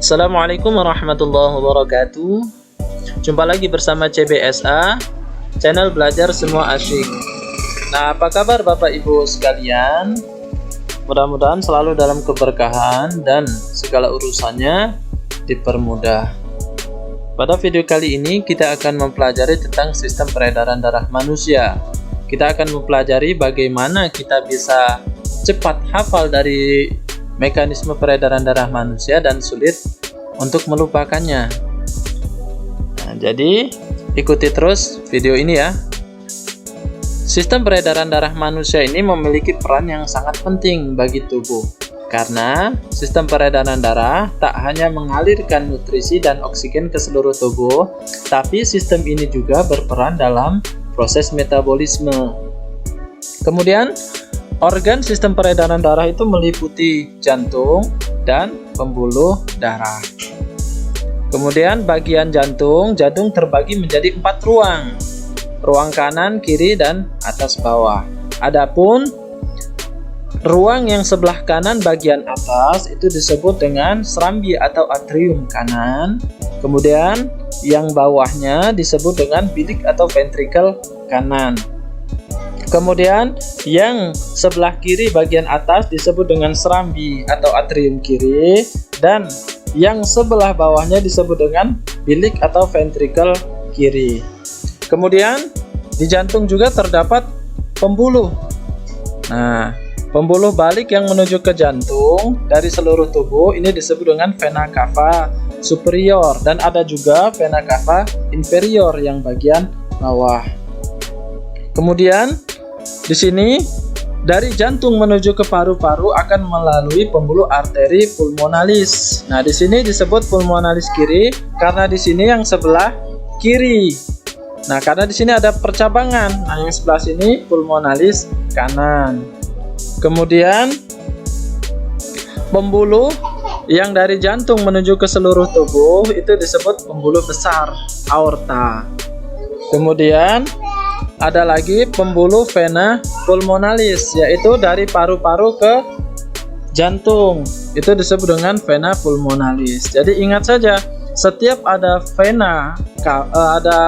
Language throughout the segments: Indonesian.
Assalamualaikum warahmatullahi wabarakatuh. Jumpa lagi bersama CBSA, channel belajar semua asyik. Nah, apa kabar Bapak Ibu sekalian? Mudah-mudahan selalu dalam keberkahan dan segala urusannya dipermudah. Pada video kali ini kita akan mempelajari tentang sistem peredaran darah manusia. Kita akan mempelajari bagaimana kita bisa cepat hafal dari mekanisme peredaran darah manusia dan sulit untuk melupakannya. Nah, jadi ikuti terus video ini ya. Sistem peredaran darah manusia ini memiliki peran yang sangat penting bagi tubuh, karena sistem peredaran darah tak hanya mengalirkan nutrisi dan oksigen ke seluruh tubuh, tapi sistem ini juga berperan dalam proses metabolisme. Kemudian organ sistem peredaran darah itu meliputi jantung dan pembuluh darah. Kemudian bagian jantung terbagi menjadi 4 ruang. Ruang kanan, kiri, dan atas bawah. Adapun ruang yang sebelah kanan bagian atas itu disebut dengan serambi atau atrium kanan. Kemudian yang bawahnya disebut dengan bilik atau ventrikel kanan. Kemudian yang sebelah kiri bagian atas disebut dengan serambi atau atrium kiri, dan yang sebelah bawahnya disebut dengan bilik atau ventrikel kiri. Kemudian di jantung juga terdapat pembuluh. Nah, pembuluh balik yang menuju ke jantung dari seluruh tubuh ini disebut dengan vena cava superior, dan ada juga vena cava inferior yang bagian bawah. Kemudian di sini dari jantung menuju ke paru-paru akan melalui pembuluh arteri pulmonalis. Nah, di sini disebut pulmonalis kiri karena di sini yang sebelah kiri. Nah, karena di sini ada percabangan. Nah, yang sebelah sini pulmonalis kanan. Kemudian pembuluh yang dari jantung menuju ke seluruh tubuh itu disebut pembuluh besar aorta. Kemudian ada lagi pembuluh vena pulmonalis, yaitu dari paru-paru ke jantung. Itu disebut dengan vena pulmonalis. Jadi ingat saja, setiap ada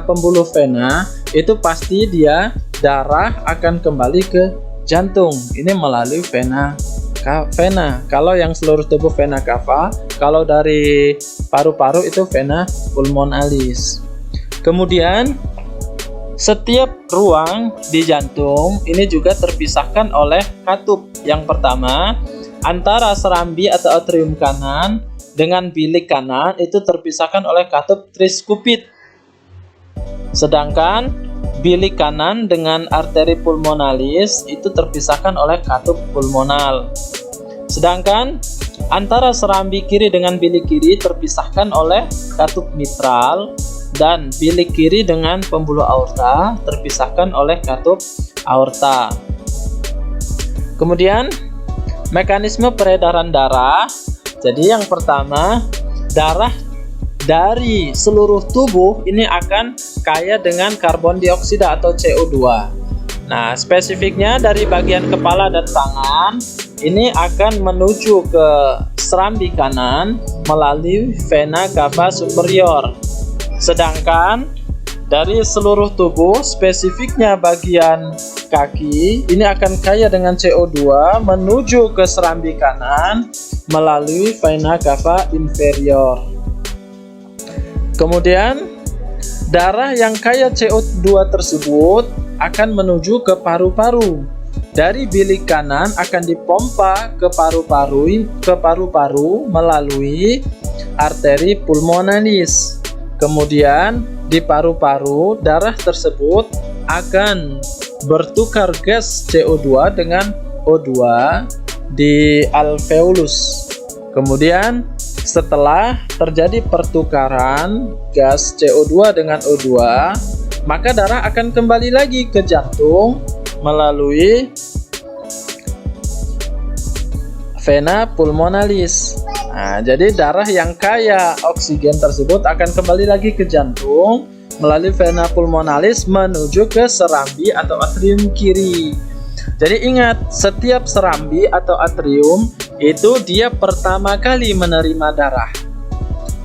pembuluh vena, itu pasti dia darah akan kembali ke jantung. Ini melalui vena. Kalau yang seluruh tubuh vena cava, kalau dari paru-paru itu vena pulmonalis. Kemudian setiap ruang di jantung ini juga terpisahkan oleh katup. Yang pertama, antara serambi atau atrium kanan dengan bilik kanan itu terpisahkan oleh katup triskupit. Sedangkan bilik kanan dengan arteri pulmonalis itu terpisahkan oleh katup pulmonal. Sedangkan antara serambi kiri dengan bilik kiri terpisahkan oleh katup mitral, dan bilik kiri dengan pembuluh aorta terpisahkan oleh katup aorta. Kemudian mekanisme peredaran darah. Jadi yang pertama, darah dari seluruh tubuh ini akan kaya dengan karbon dioksida atau CO2. Nah, spesifiknya dari bagian kepala dan tangan ini akan menuju ke serambi kanan melalui vena cava superior. Sedangkan dari seluruh tubuh, spesifiknya bagian kaki ini akan kaya dengan CO2 menuju ke serambi kanan melalui vena cava inferior. Kemudian darah yang kaya CO2 tersebut akan menuju ke paru-paru. Dari bilik kanan akan dipompa ke paru-paru melalui arteri pulmonalis. Kemudian di paru-paru darah tersebut akan bertukar gas CO2 dengan O2 di alveolus. Kemudian setelah terjadi pertukaran gas CO2 dengan O2, maka darah akan kembali lagi ke jantung melalui vena pulmonalis. Nah, jadi darah yang kaya oksigen tersebut akan kembali lagi ke jantung melalui vena pulmonalis menuju ke serambi atau atrium kiri. Jadi ingat, setiap serambi atau atrium itu dia pertama kali menerima darah.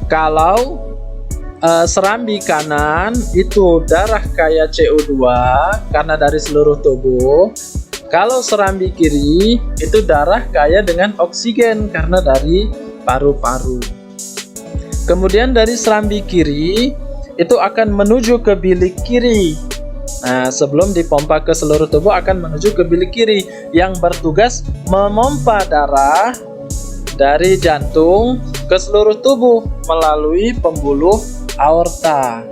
Kalau serambi kanan itu darah kaya CO2 karena dari seluruh tubuh. Kalau serambi kiri itu darah kaya dengan oksigen karena dari paru-paru. Kemudian dari serambi kiri itu akan menuju ke bilik kiri. Nah, sebelum dipompa ke seluruh tubuh akan menuju ke bilik kiri yang bertugas memompa darah dari jantung ke seluruh tubuh melalui pembuluh aorta.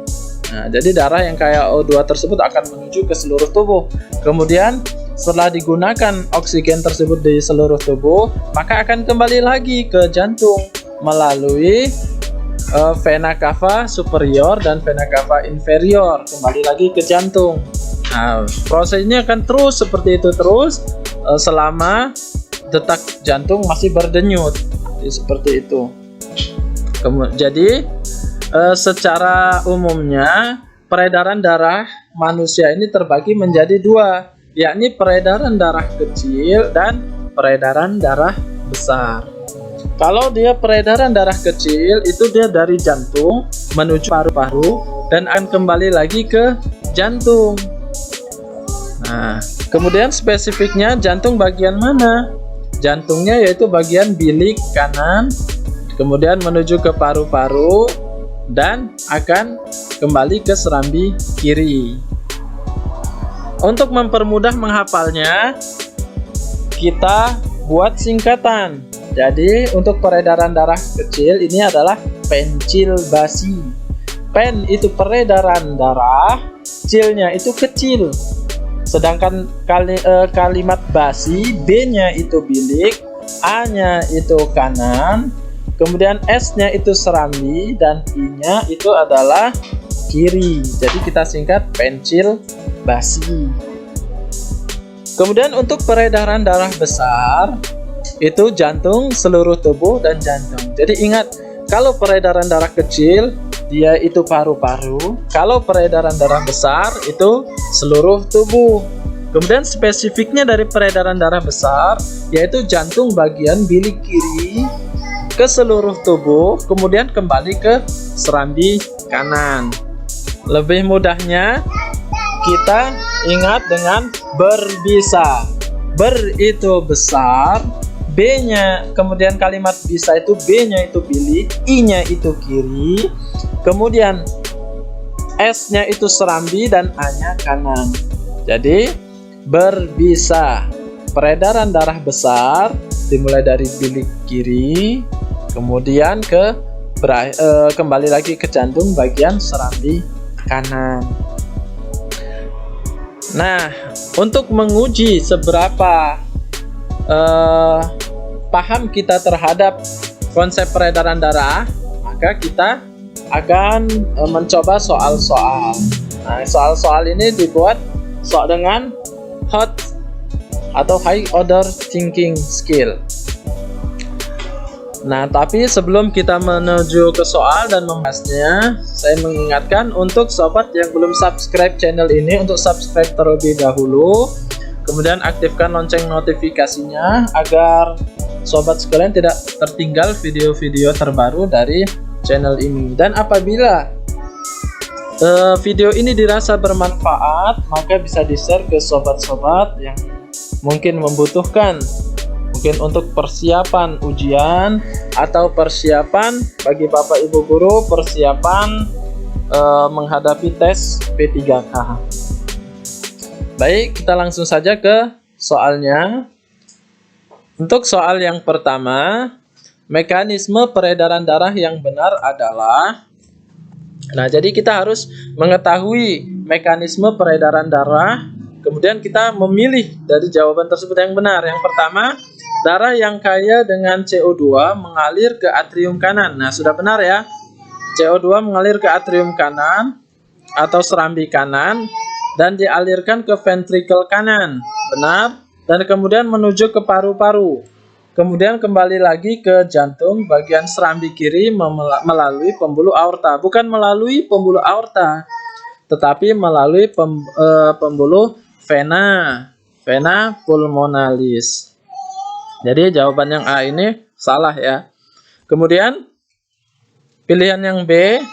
Nah, jadi darah yang kaya O2 tersebut akan menuju ke seluruh tubuh. Kemudian setelah digunakan oksigen tersebut di seluruh tubuh, maka akan kembali lagi ke jantung melalui vena cava superior dan vena cava inferior, kembali lagi ke jantung. Nah, prosesnya akan terus seperti itu terus selama detak jantung masih berdenyut. Jadi, seperti itu. Jadi secara umumnya peredaran darah manusia ini terbagi menjadi dua, yakni peredaran darah kecil dan peredaran darah besar. Kalau dia peredaran darah kecil itu dia dari jantung menuju paru-paru dan akan kembali lagi ke jantung. Nah, kemudian spesifiknya jantung bagian mana? Jantungnya yaitu bagian bilik kanan, kemudian menuju ke paru-paru dan akan kembali ke serambi kiri. Untuk mempermudah menghafalnya, kita buat singkatan. Jadi untuk peredaran darah kecil ini adalah pencil basi. Pen itu peredaran darah, cilnya itu kecil. Sedangkan kalimat basi, B-nya itu bilik, A-nya itu kanan, kemudian S-nya itu serambi, dan I-nya itu adalah kiri. Jadi kita singkat pencil basi. Kemudian untuk peredaran darah besar itu jantung, seluruh tubuh, dan jantung. Jadi ingat, kalau peredaran darah kecil dia itu paru-paru, kalau peredaran darah besar itu seluruh tubuh. Kemudian spesifiknya dari peredaran darah besar yaitu jantung bagian bilik kiri ke seluruh tubuh, kemudian kembali ke serambi kanan. Lebih mudahnya kita ingat dengan berbisa. Ber itu besar, B-nya, kemudian kalimat bisa itu B-nya itu bilik, I-nya itu kiri, kemudian S-nya itu serambi, dan A-nya kanan. Jadi berbisa, peredaran darah besar dimulai dari bilik kiri, kemudian kembali lagi ke jantung bagian serambi kanan. Nah, untuk menguji seberapa paham kita terhadap konsep peredaran darah, maka kita akan mencoba soal-soal. Nah, soal-soal ini dibuat dengan hot atau high order thinking skill. Nah, tapi sebelum kita menuju ke soal dan membahasnya, saya mengingatkan untuk sobat yang belum subscribe channel ini untuk subscribe terlebih dahulu. Kemudian aktifkan lonceng notifikasinya agar sobat sekalian tidak tertinggal video-video terbaru dari channel ini. Dan apabila video ini dirasa bermanfaat, maka bisa di-share ke sobat-sobat yang mungkin membutuhkan, mungkin untuk persiapan ujian atau persiapan bagi Bapak Ibu guru, persiapan menghadapi tes P3K. Baik, kita langsung saja ke soalnya. Untuk soal yang pertama, mekanisme peredaran darah yang benar adalah. Nah, jadi kita harus mengetahui mekanisme peredaran darah, kemudian kita memilih dari jawaban tersebut yang benar. Yang pertama, darah yang kaya dengan CO2 mengalir ke atrium kanan. Nah, sudah benar ya. CO2 mengalir ke atrium kanan atau serambi kanan dan dialirkan ke ventrikel kanan. Benar. Dan kemudian menuju ke paru-paru. Kemudian kembali lagi ke jantung bagian serambi kiri melalui pembuluh aorta. Bukan melalui pembuluh aorta, tetapi melalui pembuluh vena pulmonalis. Jadi jawaban yang A ini salah ya. Kemudian Pilihan yang B,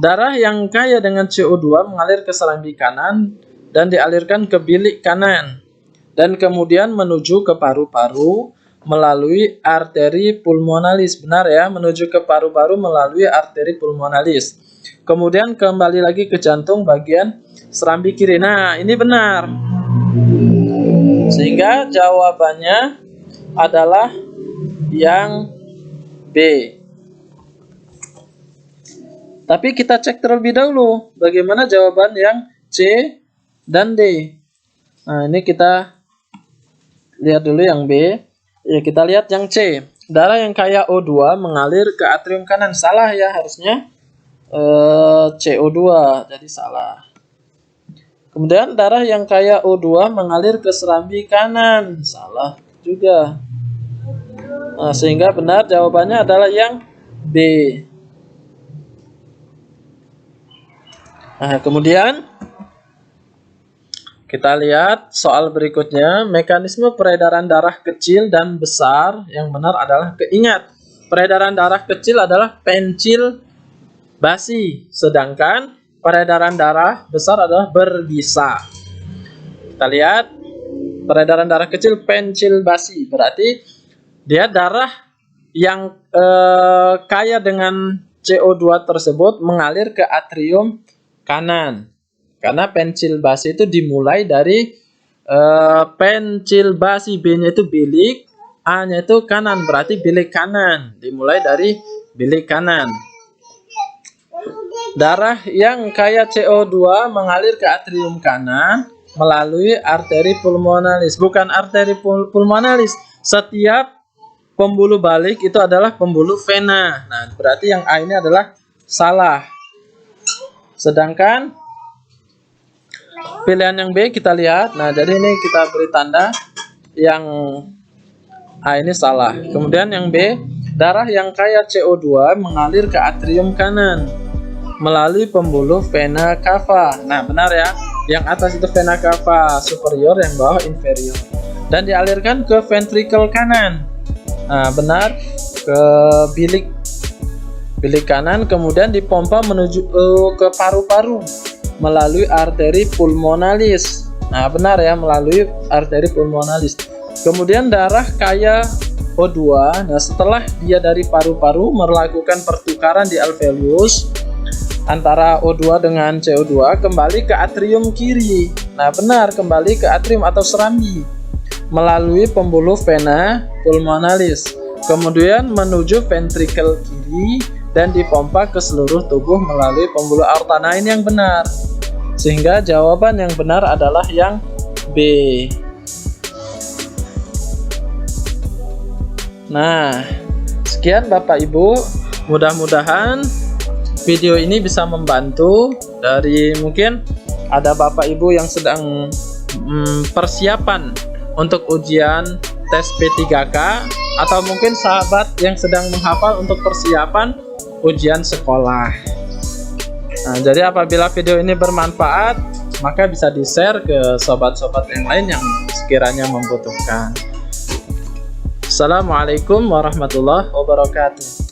darah yang kaya dengan CO2 mengalir ke serambi kanan dan dialirkan ke bilik kanan dan kemudian menuju ke paru-paru melalui arteri pulmonalis. Benar ya, menuju ke paru-paru melalui arteri pulmonalis. Kemudian kembali lagi ke jantung bagian serambi kiri. Nah, ini benar. Sehingga jawabannya adalah yang B. Tapi kita cek terlebih dahulu bagaimana jawaban yang C dan D. Nah, ini kita lihat dulu yang B. Ya, kita lihat yang C. Darah yang kaya O2 mengalir ke atrium kanan. Salah ya, harusnya CO2, jadi salah. Kemudian darah yang kaya O2 mengalir ke serambi kanan. Salah juga. Nah, sehingga benar jawabannya adalah yang B. Nah, kemudian kita lihat soal berikutnya. Mekanisme peredaran darah kecil dan besar yang benar adalah, keingat, peredaran darah kecil adalah pencil basi, sedangkan peredaran darah besar adalah berbisa. Kita lihat peredaran darah kecil pencil basi, berarti dia darah yang kaya dengan CO2 tersebut mengalir ke atrium kanan. Karena pencil basi itu dimulai dari pencil basi, B-nya itu bilik, A-nya itu kanan, berarti bilik kanan. Dimulai dari bilik kanan. Darah yang kaya CO2 mengalir ke atrium kanan melalui arteri pulmonalis. Bukan arteri pulmonalis. Setiap pembuluh balik itu adalah pembuluh vena. Nah, berarti yang A ini adalah salah. Sedangkan pilihan yang B kita lihat. Nah, jadi ini kita beri tanda yang A ini salah. Kemudian yang B, darah yang kaya CO2 mengalir ke atrium kanan melalui pembuluh vena cava. Nah, benar ya. Yang atas itu vena cava superior, yang bawah inferior. Dan dialirkan ke ventrikel kanan. Nah, benar, ke bilik kanan, kemudian dipompa menuju ke paru-paru melalui arteri pulmonalis. Nah, benar ya, melalui arteri pulmonalis. Kemudian darah kaya O2, nah setelah dia dari paru-paru melakukan pertukaran di alveolus antara O2 dengan CO2, kembali ke atrium kiri. Nah, benar, kembali ke atrium atau serambi melalui pembuluh vena pulmonalis, kemudian menuju ventrikel kiri dan dipompa ke seluruh tubuh melalui pembuluh aorta. Nah, ini yang benar. Sehingga jawaban yang benar adalah yang B. Nah, sekian Bapak Ibu. Mudah-mudahan video ini bisa membantu. Dari mungkin ada Bapak Ibu yang sedang persiapan untuk ujian tes P3K, atau mungkin sahabat yang sedang menghafal untuk persiapan ujian sekolah. Nah, jadi apabila video ini bermanfaat, maka bisa di-share ke sobat-sobat yang lain yang sekiranya membutuhkan. Assalamualaikum warahmatullahi wabarakatuh.